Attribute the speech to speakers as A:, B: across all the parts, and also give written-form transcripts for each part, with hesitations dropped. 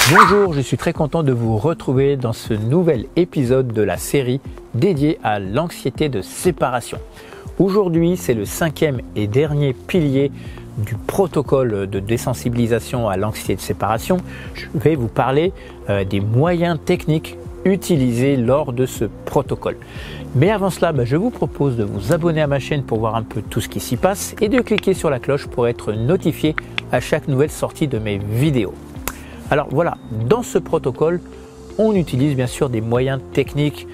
A: Bonjour, je suis très content de vous retrouver dans ce nouvel épisode de la série dédiée à l'anxiété de séparation. Aujourd'hui, c'est le 5e et dernier pilier du protocole de désensibilisation à l'anxiété de séparation. Je vais vous parler des moyens techniques utilisés lors de ce protocole. Mais avant cela, je vous propose de vous abonner à ma chaîne pour voir un peu tout ce qui s'y passe et de cliquer sur la cloche pour être notifié à chaque nouvelle sortie de mes vidéos. Alors voilà, dans ce protocole, on utilise bien sûr des moyens techniques.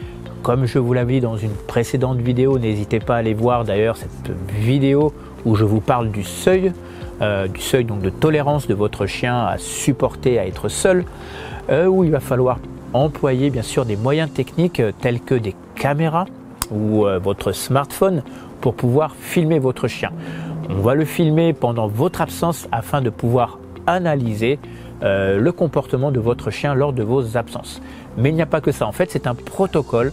A: Comme je vous l'avais dit dans une précédente vidéo, n'hésitez pas à aller voir d'ailleurs cette vidéo où je vous parle du seuil donc de tolérance de votre chien à supporter à être seul, où il va falloir employer bien sûr des moyens techniques tels que des caméras ou votre smartphone pour pouvoir filmer votre chien. On va le filmer pendant votre absence afin de pouvoir analyser le comportement de votre chien lors de vos absences. Mais il n'y a pas que ça, en fait c'est un protocole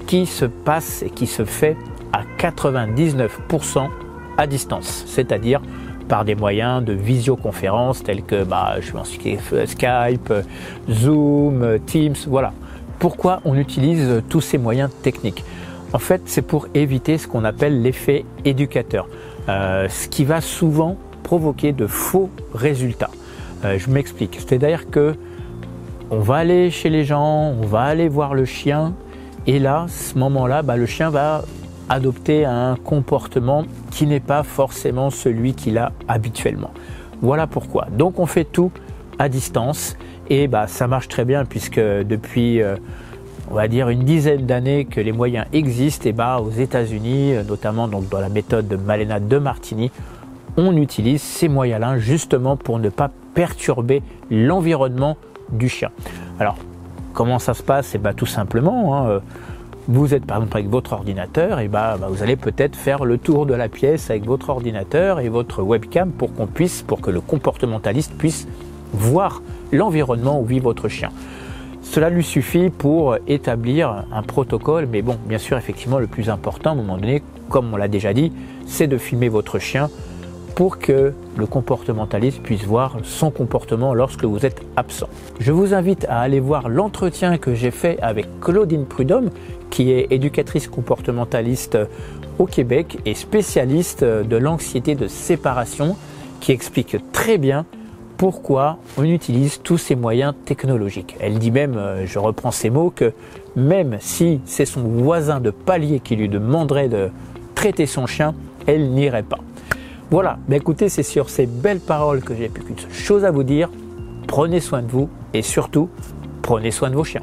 A: qui se passe et qui se fait à 99% à distance, c'est-à-dire par des moyens de visioconférence tels que je pense Skype, Zoom, Teams, voilà. Pourquoi on utilise tous ces moyens techniques? En fait c'est pour éviter ce qu'on appelle l'effet éducateur, ce qui va souvent provoquer de faux résultats. Je m'explique, c'est-à-dire que on va aller chez les gens, on va aller voir le chien et là, à ce moment-là, le chien va adopter un comportement qui n'est pas forcément celui qu'il a habituellement. Voilà pourquoi. Donc on fait tout à distance et ça marche très bien puisque depuis on va dire une dizaine d'années que les moyens existent et aux États-Unis, notamment donc dans la méthode de Malena Demartini, on utilise ces moyens-là justement pour ne pas perturber l'environnement du chien. Alors, comment ça se passe? Tout simplement, vous êtes par exemple avec votre ordinateur et vous allez peut-être faire le tour de la pièce avec votre ordinateur et votre webcam pour que le comportementaliste puisse voir l'environnement où vit votre chien. Cela lui suffit pour établir un protocole, mais bon, bien sûr, effectivement, le plus important à un moment donné, comme on l'a déjà dit, c'est de filmer votre chien pour que le comportementaliste puisse voir son comportement lorsque vous êtes absent. Je vous invite à aller voir l'entretien que j'ai fait avec Claudine Prudhomme, qui est éducatrice comportementaliste au Québec et spécialiste de l'anxiété de séparation, qui explique très bien pourquoi on utilise tous ces moyens technologiques. Elle dit même, je reprends ses mots, que même si c'est son voisin de palier qui lui demanderait de traiter son chien, elle n'irait pas. Voilà, écoutez, c'est sur ces belles paroles que j'ai plus qu'une seule chose à vous dire. Prenez soin de vous et surtout, prenez soin de vos chiens.